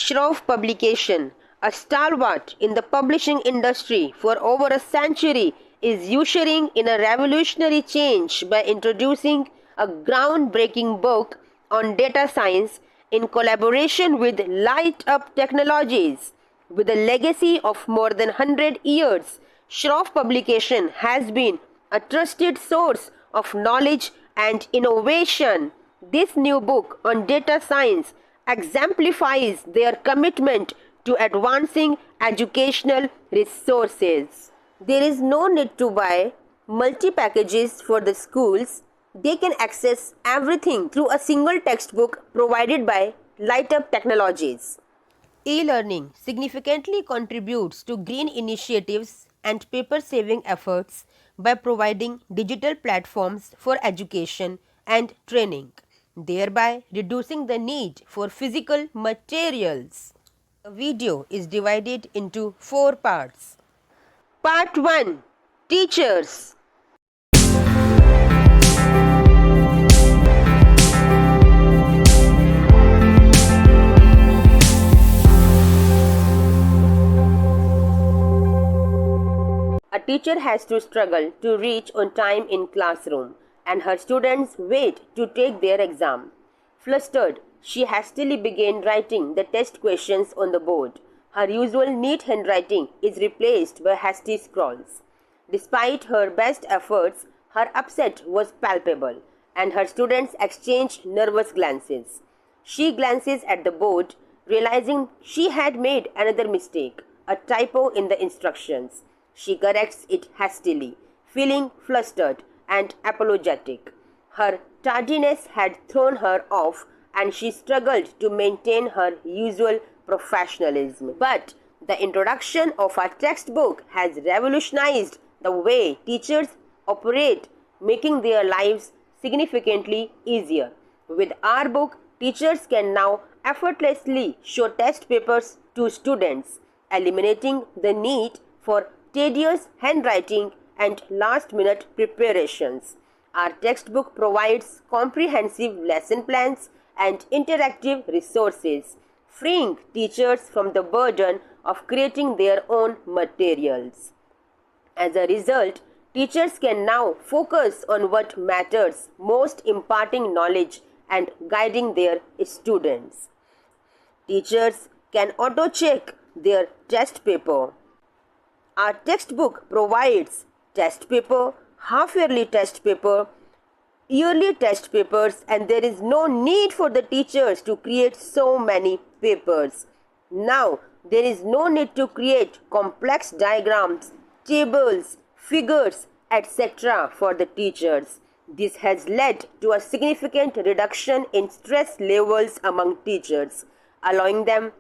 Shroff Publication, a stalwart in the publishing industry for over a century, is ushering in a revolutionary change by introducing a groundbreaking book on data science in collaboration with Light Up Technologies. With a legacy of more than 100 years, Shroff Publication has been a trusted source of knowledge and innovation. This new book on data science exemplifies their commitment to advancing educational resources. There is no need to buy multi-packages for the schools. They can access everything through a single textbook provided by Light Up Technologies. E-learning significantly contributes to green initiatives and paper-saving efforts by providing digital platforms for education and training, thereby reducing the need for physical materials. The video is divided into 4 parts. Part 1. Teachers. A teacher has to struggle to reach on time in classroom, and her students wait to take their exam. Flustered, she hastily began writing the test questions on the board. Her usual neat handwriting is replaced by hasty scrawls. Despite her best efforts, her upset was palpable, and her students exchanged nervous glances. She glances at the board, realizing she had made another mistake, a typo in the instructions. She corrects it hastily, feeling flustered and apologetic. Her tardiness had thrown her off, and she struggled to maintain her usual professionalism. But the introduction of our textbook has revolutionized the way teachers operate, making their lives significantly easier. With our book, teachers can now effortlessly show test papers to students, eliminating the need for tedious handwriting and last-minute preparations. Our textbook provides comprehensive lesson plans and interactive resources, freeing teachers from the burden of creating their own materials. As a result, teachers can now focus on what matters most, imparting knowledge and guiding their students. Teachers can auto-check their test paper. Our textbook provides test paper, half-yearly test paper, yearly test papers, and there is no need for the teachers to create so many papers. Now, there is no need to create complex diagrams, tables, figures, etc. for the teachers. This has led to a significant reduction in stress levels among teachers, allowing them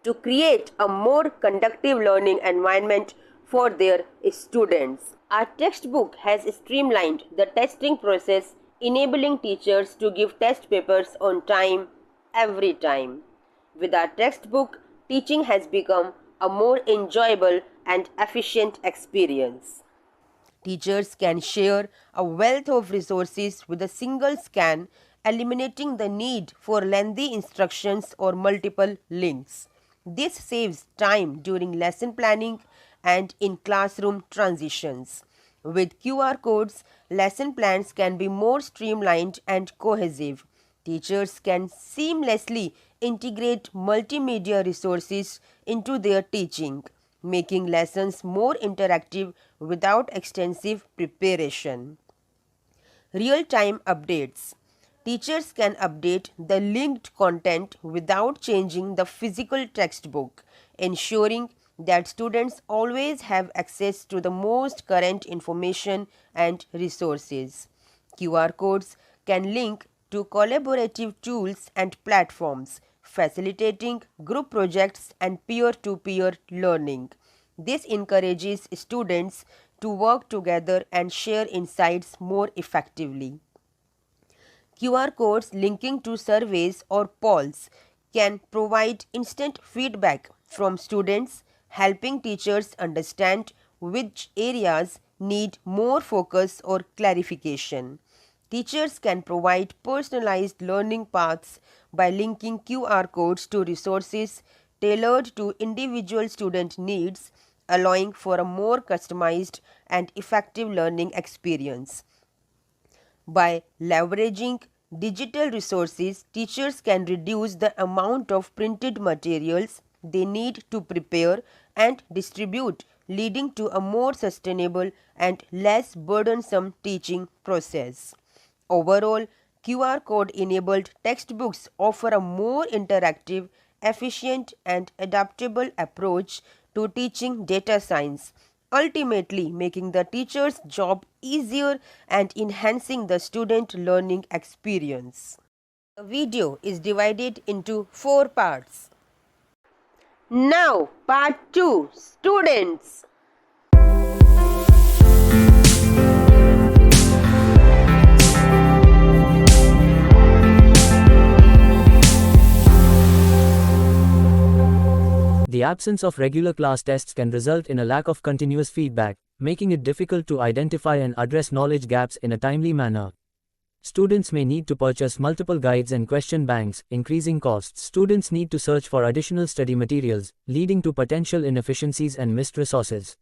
to create a more conducive learning environment for their students. Our textbook has streamlined the testing process, enabling teachers to give test papers on time, every time. With our textbook, teaching has become a more enjoyable and efficient experience. Teachers can share a wealth of resources with a single scan, eliminating the need for lengthy instructions or multiple links. This saves time during lesson planning and in classroom transitions. With QR codes, lesson plans can be more streamlined and cohesive. Teachers can seamlessly integrate multimedia resources into their teaching, making lessons more interactive without extensive preparation. Real-time updates. Teachers can update the linked content without changing the physical textbook, ensuring that students always have access to the most current information and resources. QR codes can link to collaborative tools and platforms, facilitating group projects and peer-to-peer learning. This encourages students to work together and share insights more effectively. QR codes linking to surveys or polls can provide instant feedback from students, helping teachers understand which areas need more focus or clarification. Teachers can provide personalized learning paths by linking QR codes to resources tailored to individual student needs, allowing for a more customized and effective learning experience. By leveraging digital resources, teachers can reduce the amount of printed materials they need to prepare and distribute, leading to a more sustainable and less burdensome teaching process. Overall, QR code enabled textbooks offer a more interactive, efficient, and adaptable approach to teaching data science, ultimately making the teacher's job easier and enhancing the student learning experience. The video is divided into 4 parts. Now, part 2, Students. The absence of regular class tests can result in a lack of continuous feedback, making it difficult to identify and address knowledge gaps in a timely manner. Students may need to purchase multiple guides and question banks, increasing costs. Students need to search for additional study materials, leading to potential inefficiencies and missed resources.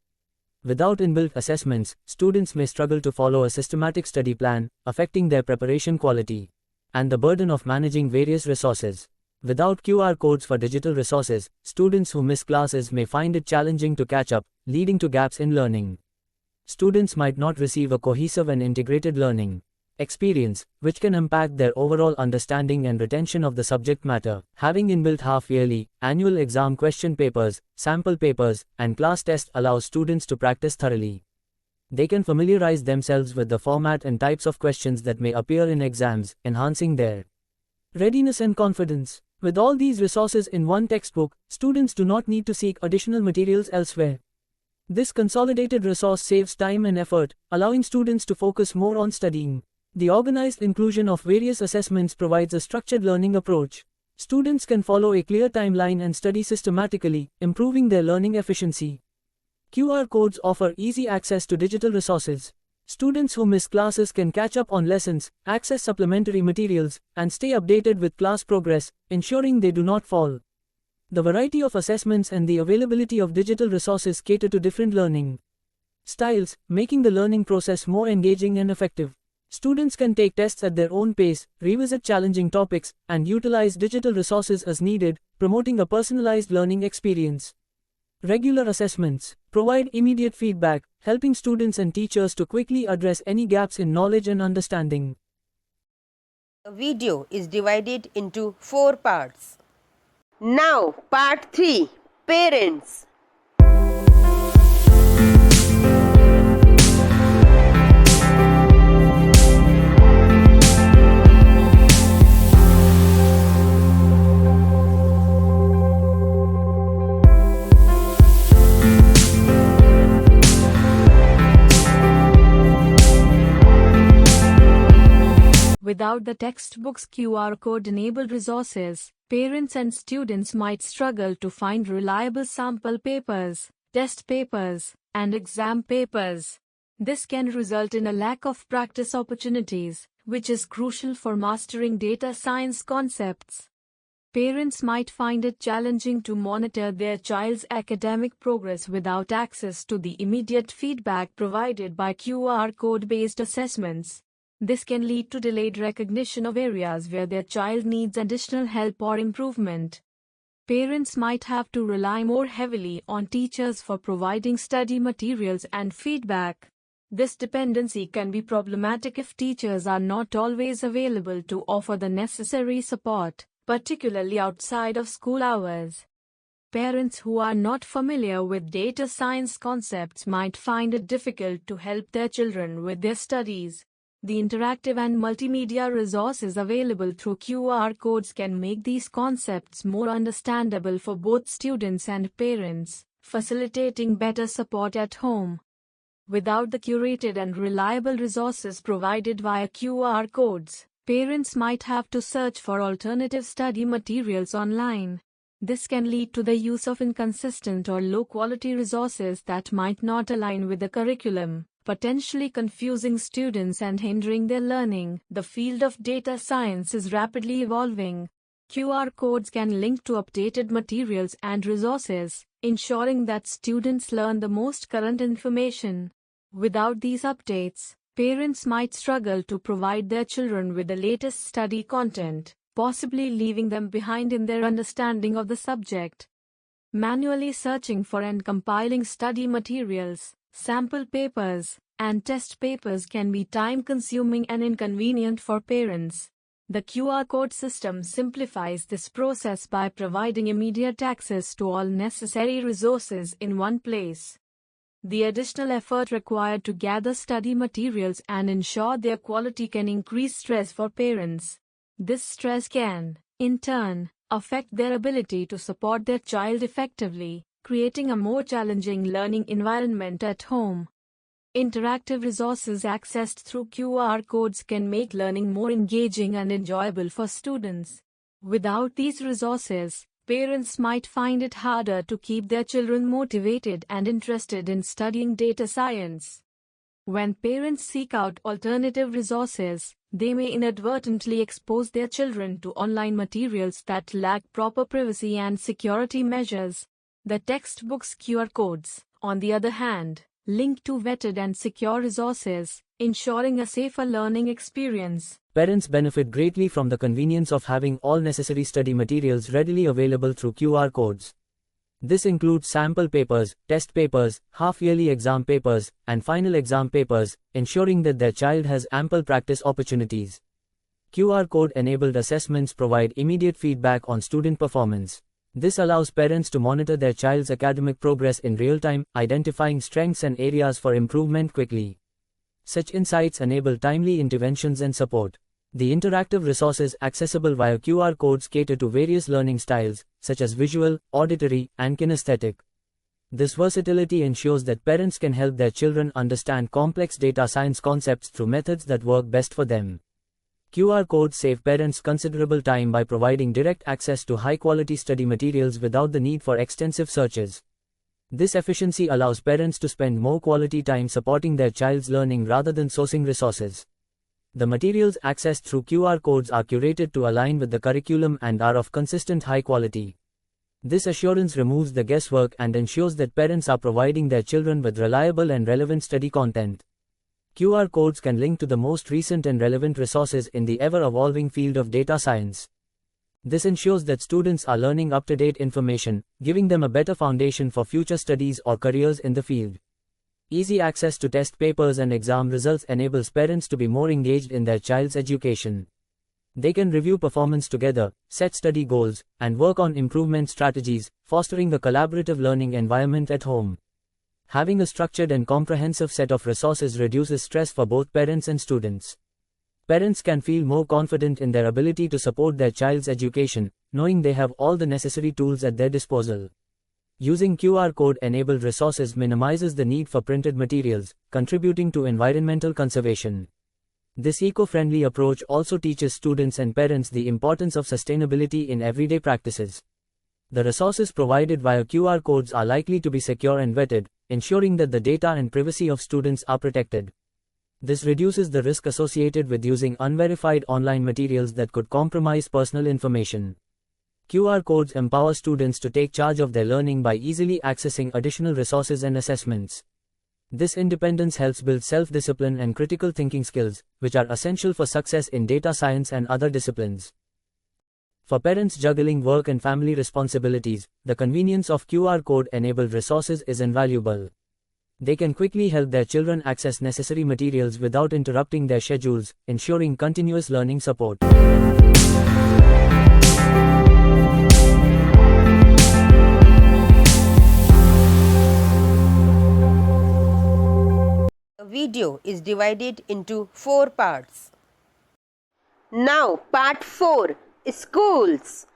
Without inbuilt assessments, students may struggle to follow a systematic study plan, affecting their preparation quality. And the burden of managing various resources. Without QR codes for digital resources, students who miss classes may find it challenging to catch up, leading to gaps in learning. Students might not receive a cohesive and integrated learning experience, which can impact their overall understanding and retention of the subject matter. Having inbuilt half-yearly, annual exam question papers, sample papers, and class tests allows students to practice thoroughly. They can familiarize themselves with the format and types of questions that may appear in exams, enhancing their readiness and confidence. With all these resources in one textbook, students do not need to seek additional materials elsewhere. This consolidated resource saves time and effort, allowing students to focus more on studying. The organized inclusion of various assessments provides a structured learning approach. Students can follow a clear timeline and study systematically, improving their learning efficiency. QR codes offer easy access to digital resources. Students who miss classes can catch up on lessons, access supplementary materials, and stay updated with class progress, ensuring they do not fall. The variety of assessments and the availability of digital resources cater to different learning styles, making the learning process more engaging and effective. Students can take tests at their own pace, revisit challenging topics, and utilize digital resources as needed, promoting a personalized learning experience. Regular assessments provide immediate feedback, helping students and teachers to quickly address any gaps in knowledge and understanding. The video is divided into 4 parts. Now, part 3, Parents. Without the textbook's QR code-enabled resources, parents and students might struggle to find reliable sample papers, test papers, and exam papers. This can result in a lack of practice opportunities, which is crucial for mastering data science concepts. Parents might find it challenging to monitor their child's academic progress without access to the immediate feedback provided by QR code-based assessments. This can lead to delayed recognition of areas where their child needs additional help or improvement. Parents might have to rely more heavily on teachers for providing study materials and feedback. This dependency can be problematic if teachers are not always available to offer the necessary support, particularly outside of school hours. Parents who are not familiar with data science concepts might find it difficult to help their children with their studies. The interactive and multimedia resources available through QR codes can make these concepts more understandable for both students and parents, facilitating better support at home. Without the curated and reliable resources provided via QR codes, parents might have to search for alternative study materials online. This can lead to the use of inconsistent or low-quality resources that might not align with the curriculum, potentially confusing students and hindering their learning. The field of data science is rapidly evolving. QR codes can link to updated materials and resources, ensuring that students learn the most current information. Without these updates, parents might struggle to provide their children with the latest study content, possibly leaving them behind in their understanding of the subject. Manually searching for and compiling study materials, sample papers, and test papers can be time-consuming and inconvenient for parents. The QR code system simplifies this process by providing immediate access to all necessary resources in one place. The additional effort required to gather study materials and ensure their quality can increase stress for parents. This stress can, in turn, affect their ability to support their child effectively, creating a more challenging learning environment at home. Interactive resources accessed through QR codes can make learning more engaging and enjoyable for students. Without these resources, parents might find it harder to keep their children motivated and interested in studying data science. When parents seek out alternative resources, they may inadvertently expose their children to online materials that lack proper privacy and security measures. The textbook's QR codes, on the other hand, link to vetted and secure resources, ensuring a safer learning experience. Parents benefit greatly from the convenience of having all necessary study materials readily available through QR codes. This includes sample papers, test papers, half-yearly exam papers, and final exam papers, ensuring that their child has ample practice opportunities. QR code-enabled assessments provide immediate feedback on student performance. This allows parents to monitor their child's academic progress in real time, identifying strengths and areas for improvement quickly. Such insights enable timely interventions and support. The interactive resources accessible via QR codes cater to various learning styles, such as visual, auditory, and kinesthetic. This versatility ensures that parents can help their children understand complex data science concepts through methods that work best for them. QR codes save parents considerable time by providing direct access to high-quality study materials without the need for extensive searches. This efficiency allows parents to spend more quality time supporting their child's learning rather than sourcing resources. The materials accessed through QR codes are curated to align with the curriculum and are of consistent high quality. This assurance removes the guesswork and ensures that parents are providing their children with reliable and relevant study content. QR codes can link to the most recent and relevant resources in the ever-evolving field of data science. This ensures that students are learning up-to-date information, giving them a better foundation for future studies or careers in the field. Easy access to test papers and exam results enables parents to be more engaged in their child's education. They can review performance together, set study goals, and work on improvement strategies, fostering a collaborative learning environment at home. Having a structured and comprehensive set of resources reduces stress for both parents and students. Parents can feel more confident in their ability to support their child's education, knowing they have all the necessary tools at their disposal. Using QR code-enabled resources minimizes the need for printed materials, contributing to environmental conservation. This eco-friendly approach also teaches students and parents the importance of sustainability in everyday practices. The resources provided via QR codes are likely to be secure and vetted, ensuring that the data and privacy of students are protected. This reduces the risk associated with using unverified online materials that could compromise personal information. QR codes empower students to take charge of their learning by easily accessing additional resources and assessments. This independence helps build self-discipline and critical thinking skills, which are essential for success in data science and other disciplines. For parents juggling work and family responsibilities, the convenience of QR code-enabled resources is invaluable. They can quickly help their children access necessary materials without interrupting their schedules, ensuring continuous learning support. The video is divided into 4 parts. Now, part 4. Schools.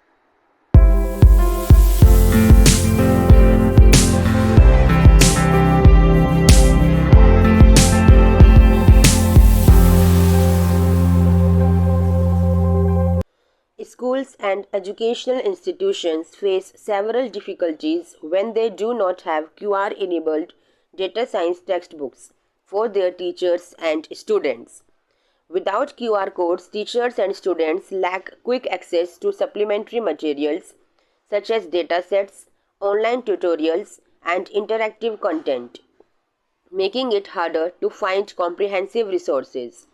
Schools and educational institutions face several difficulties when they do not have QR-enabled data science textbooks. for their teachers and students. Without QR codes, teachers and students lack quick access to supplementary materials such as datasets, online tutorials, and interactive content, making it harder to find comprehensive resources.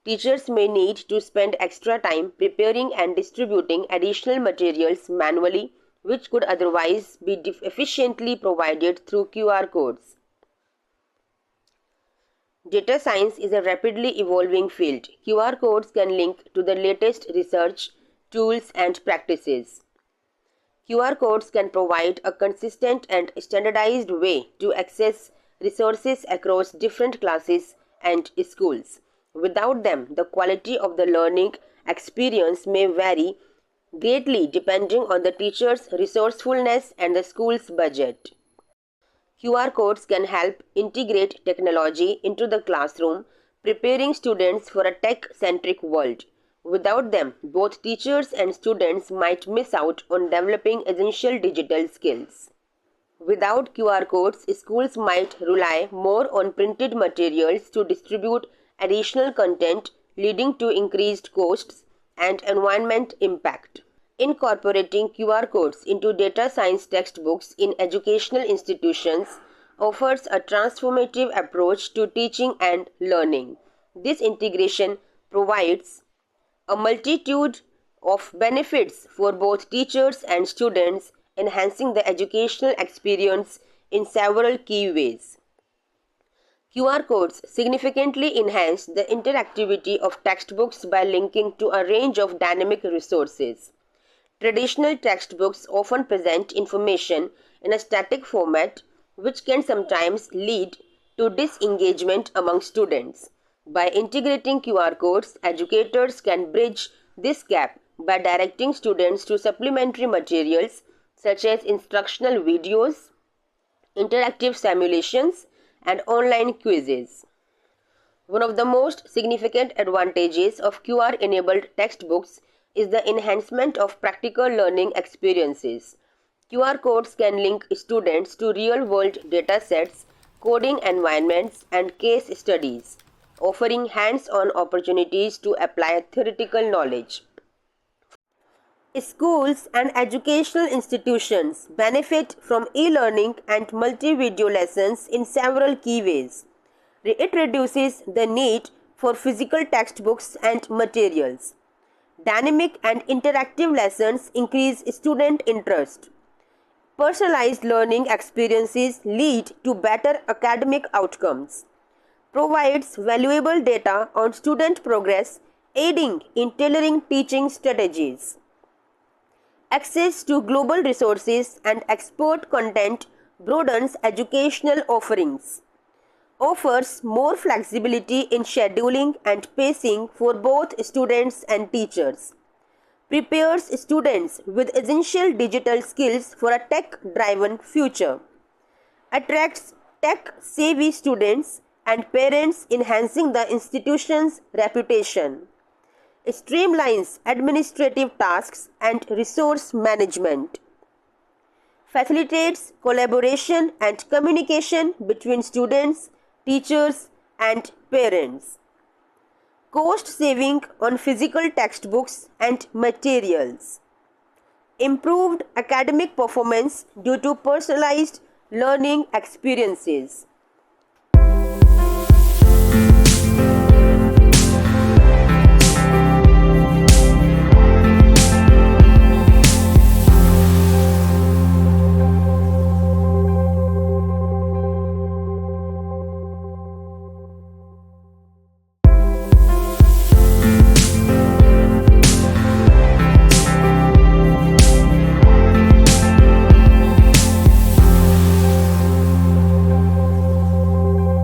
Teachers may need to spend extra time preparing and distributing additional materials manually, which could otherwise be efficiently provided through QR codes. Data science is a rapidly evolving field. QR codes can link to the latest research, tools, and practices. QR codes can provide a consistent and standardized way to access resources across different classes and schools. Without them, the quality of the learning experience may vary greatly depending on the teacher's resourcefulness and the school's budget. QR codes can help integrate technology into the classroom, preparing students for a tech-centric world. Without them, both teachers and students might miss out on developing essential digital skills. Without QR codes, schools might rely more on printed materials to distribute additional content, leading to increased costs and environment impact. Incorporating QR codes into data science textbooks in educational institutions offers a transformative approach to teaching and learning. This integration provides a multitude of benefits for both teachers and students, enhancing the educational experience in several key ways. QR codes significantly enhance the interactivity of textbooks by linking to a range of dynamic resources. Traditional textbooks often present information in a static format, which can sometimes lead to disengagement among students. By integrating QR codes, educators can bridge this gap by directing students to supplementary materials such as instructional videos, interactive simulations, and online quizzes. One of the most significant advantages of QR-enabled textbooks is the enhancement of practical learning experiences. QR codes can link students to real-world data sets, coding environments, and case studies, offering hands-on opportunities to apply theoretical knowledge. Schools and educational institutions benefit from e-learning and multi-video lessons in several key ways. It reduces the need for physical textbooks and materials. Dynamic and interactive lessons increase student interest. Personalized learning experiences lead to better academic outcomes. Provides valuable data on student progress, aiding in tailoring teaching strategies. Access to global resources and expert content broadens educational offerings. Offers more flexibility in scheduling and pacing for both students and teachers. Prepares students with essential digital skills for a tech-driven future. Attracts tech-savvy students and parents, enhancing the institution's reputation. Streamlines administrative tasks and resource management. Facilitates collaboration and communication between students, teachers, and parents. Cost saving on physical textbooks and materials. Improved academic performance due to personalized learning experiences.